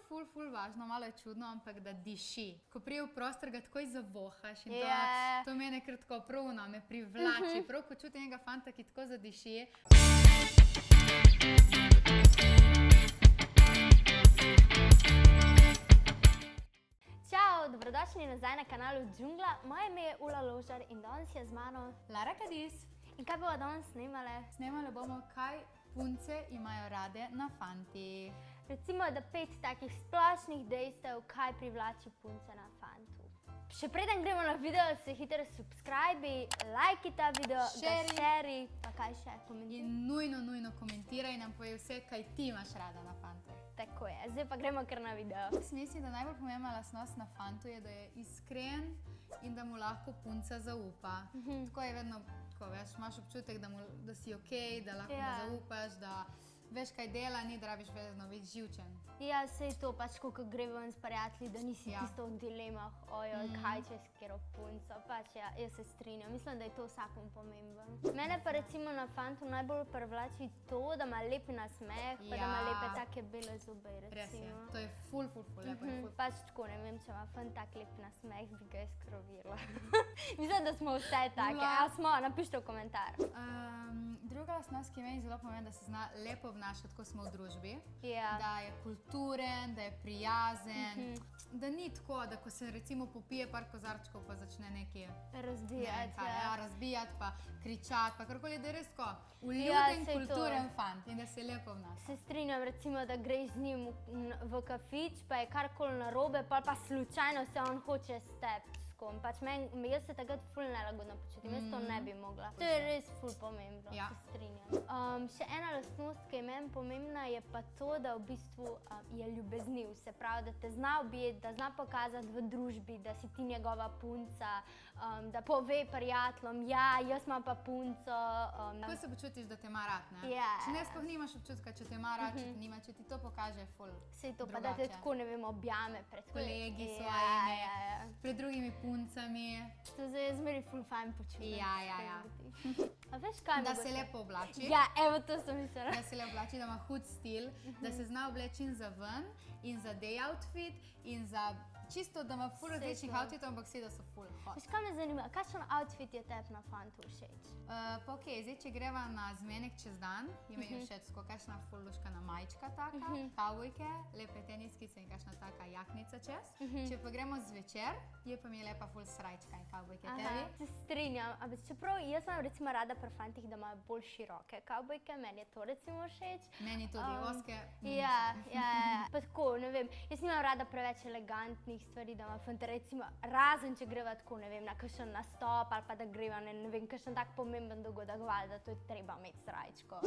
ful važno, malo je čudno, ampak da diši. Ko prije v prostor, ga takoj zavohaš in to mene kar tako pravno, me privlači. Prav, ko čuti enega fanta, ki tako zadiši. Čau, dobrodošli nazaj na kanalu Džungla. Moje ime je Ula Ložar in danes je z mano Lara Kadis. In kaj bomo danes snemale? Snemale bomo, kaj punce imajo rade na fantih. Recimo, da 5 takih splošnih dejstev, kaj privlači punce na fantu. Še preden gremo na video, se hitro subscribi, lajki ta video, ga šeri, pa kaj še, komentiraj. In nujno komentiraj in nam povej vse, kaj ti imaš rada na fantu. Tako je, zdaj pa gremo kar na video. Mislim, da najbolj pomembna lastnost na fantu je, da je iskren in da mu lahko punca zaupa. Tako je vedno, tako veš, imaš občutek, da si okej, da lahko mu zaupaš, da veš, kaj dela, ni da rabiš vedno biti živčen. Ja, sej to pač, ko gre ven s prijatelji, da nisi tisto v dilemah, ojoj, kaj čez kjero punco, pač jaz se strinjam, mislim, da je to vsakom pomemben. Mene pa recimo na fantu najbolj privlači to, da ima lep nasmeh, pa da ima lepe take bele zobe, recimo. Res je, to je ful lepo. Pač tako, ne vem, če ima fan tak lep nasmeh, bi ga skrovirala. Mislim, da smo vse take, a smo, napište v komentar. Druga lastnost, ki je meni zelo pomembna, da se zna lepo obnašati, ko smo v družbi, da je kulturen, da je prijazen, da ni tako, da ko se recimo popije par kozarčkov, pa začne nekaj razbijati, pa kričati, pa karkoli, da je res tako vljuden, kulturen fant in da se lepo obnaša. Se strinjam, recimo, da greš z njim v kafič, pa je karkoli narobe, pa slučajno se on hoče stepati. Pač jaz se takrat ful nelagodno počutim, jaz to ne bi mogla. To je res ful pomembno, se strinjam. Še ena lastnost, ki je meni pomembna, je pa to, da v bistvu je ljubezniv. Se pravi, da te zna objeti, da zna pokazati v družbi, da si ti njegova punca, da pove prijateljem, ja, jaz imam pa punco. Kako se počutiš, da te ima rad, ne? Če ne sploh nimaš občutka, če te ima rad, če te nima, če ti to pokaže ful drugače. Sej to, pa da te tako, ne vem, objame pred kolegi svojimi, pred drugimi puncami. To zdaj je zmeri ful fajn počutim. Ja. A veš kaj? Da se lepo oblači. Ja, evo to sem mislila. Da se lepo oblači, da ima hud stil, da se zna obleči in za ven, in za day outfit, in za čisto, da ima ful različnih outfitov, ampak vsi, da so ful hot. Veš kaj me zanima, kakšen outfit je tebi na fantu všeč? Pa okej, zdaj, če greva na zmenek čez dan, je meni všeč tako kakšna ful luškana majčka taka, kavbojke, lepe teniskice in kakšna taka jaknica čez. Če pa gremo zvečer, je pa mi lepa ful srajčka in kavbojke tebi. Se strinjam, ampak čeprav jaz imam recimo rada pri fantih, da imajo bolj široke kavbojke, meni je to recimo všeč. Meni tudi oske. Ja. Pa tako, ne vem, jaz nimam rada preveč elegantnih stvari, da ima fanta, recimo, razen če greva tako, ne vem, na kakšen nastop ali pa da greva, ne vem, kakšen tak pomemben dogodek, valjda, to je treba imeti srajčko.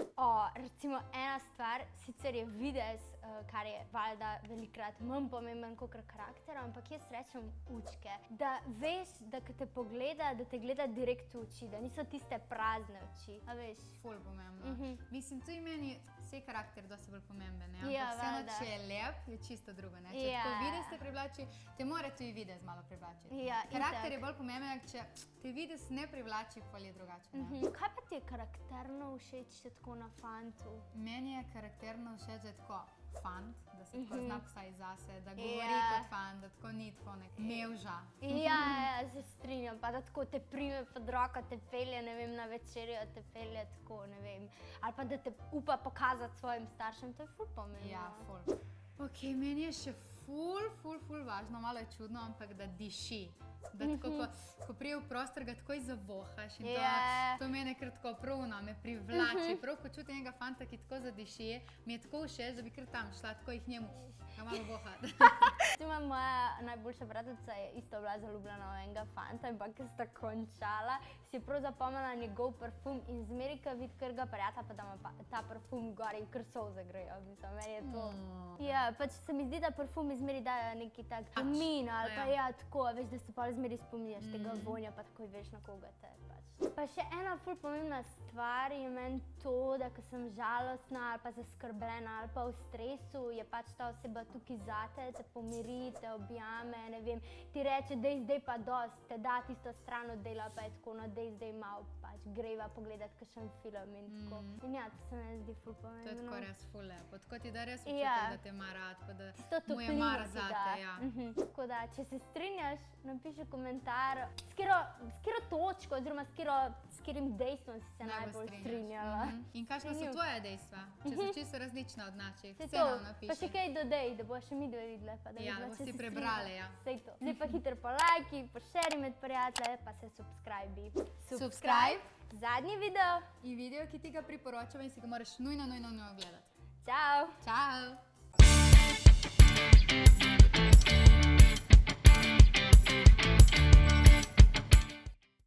Recimo, ena stvar, sicer je videz, kar je valjda velikrat manj pomemben kot karakter, ampak jaz rečem učke, da veš, da ko te pogleda, da te gleda direkt v oči, da niso tiste prazne oči, a veš? Ful pomembno. Mislim, tu je meni vse karakter dosti bolj pomemben, ne? Ampak vseeno, če je lep, je čisto drugo, ne? Če tako videz te privlači, te mora tudi videz malo privlačiti. Karakter je bolj pomemben, če te videz ne privlači, pa je drugače. Kaj pa ti je karakterno všeč tako na fantu? Meni je karakterno všeč, da je tako fant, da se tako zna vsaj zase, da govori kot fant, da tako ni tako nek mevža. Ja, se strinjam, pa da tako te prime pod roko, te pelje, ne vem, na večerjo, te pelje tako, ne vem, ali pa da te upa pokazati svojim staršem, to je ful pomembno. Ja, ful. Ok, meni je še ful važno, malo je čudno, ampak da diši. Da tako, ko prije v prostor, ga takoj zavohaš in to mene kar tako pravno, me privlači. Prav, ko čuti enega fanta, ki tako zadiši, mi je tako všeč, da bi kar tam šla, tako jih njemu ga malo vohati. Moja najboljša bratica je isto bila zaljubljena v enega fanta in pa, ko sta končala, si je prav zapomnila njegov parfum in zmeri, ko vidi kar ga prijata, pa da ima ta parfum gor in kar solze grejo. Mislim, meni je to. Ja, pač se mi zdi, da parfum izmeri dajo neki tak amin ali pa tako, veš, da se pa zmeri spominjaš tega vonja, pa takoj veš, na koga te pač. Pa še ena ful pomembna stvar je meni to, da ko sem žalostna ali pa zaskrbljena ali pa v stresu, je pač ta oseba tukaj zate, te pomiri, te objame, ne vem, ti reče, dej zdaj pa dost, te da tisto stran od dela, pa je tako, no dej zdaj malo pač greva pogledat kakšen film in tako. In ja, to se mi zdi ful pomembno. To je tako res ful lepo, tako ti da res občutek, da te ima rad, pa da mu je toplino mar ti zate, da. ja. Tako da, če se strinjaš, napiši komentar, s katero točko oziroma s katerim dejstvom si se najbolj strinjala. In kakšna so tvoje dejstva, če so čisto različna od naših, Saj vse to, nam napiši. pa še kaj dodej, da bo še mi dve videle, pa da Ja, videla, da če boste se prebrali, strinjaš. ja. Saj to. Zdaj pa hitro po lajki, po šeri med prijatelje, pa se subscribi. Subscribe. Zadnji video. In video, ki ti ga priporočamo in si ga moraš nujno ogledati. Ciao. Ciao!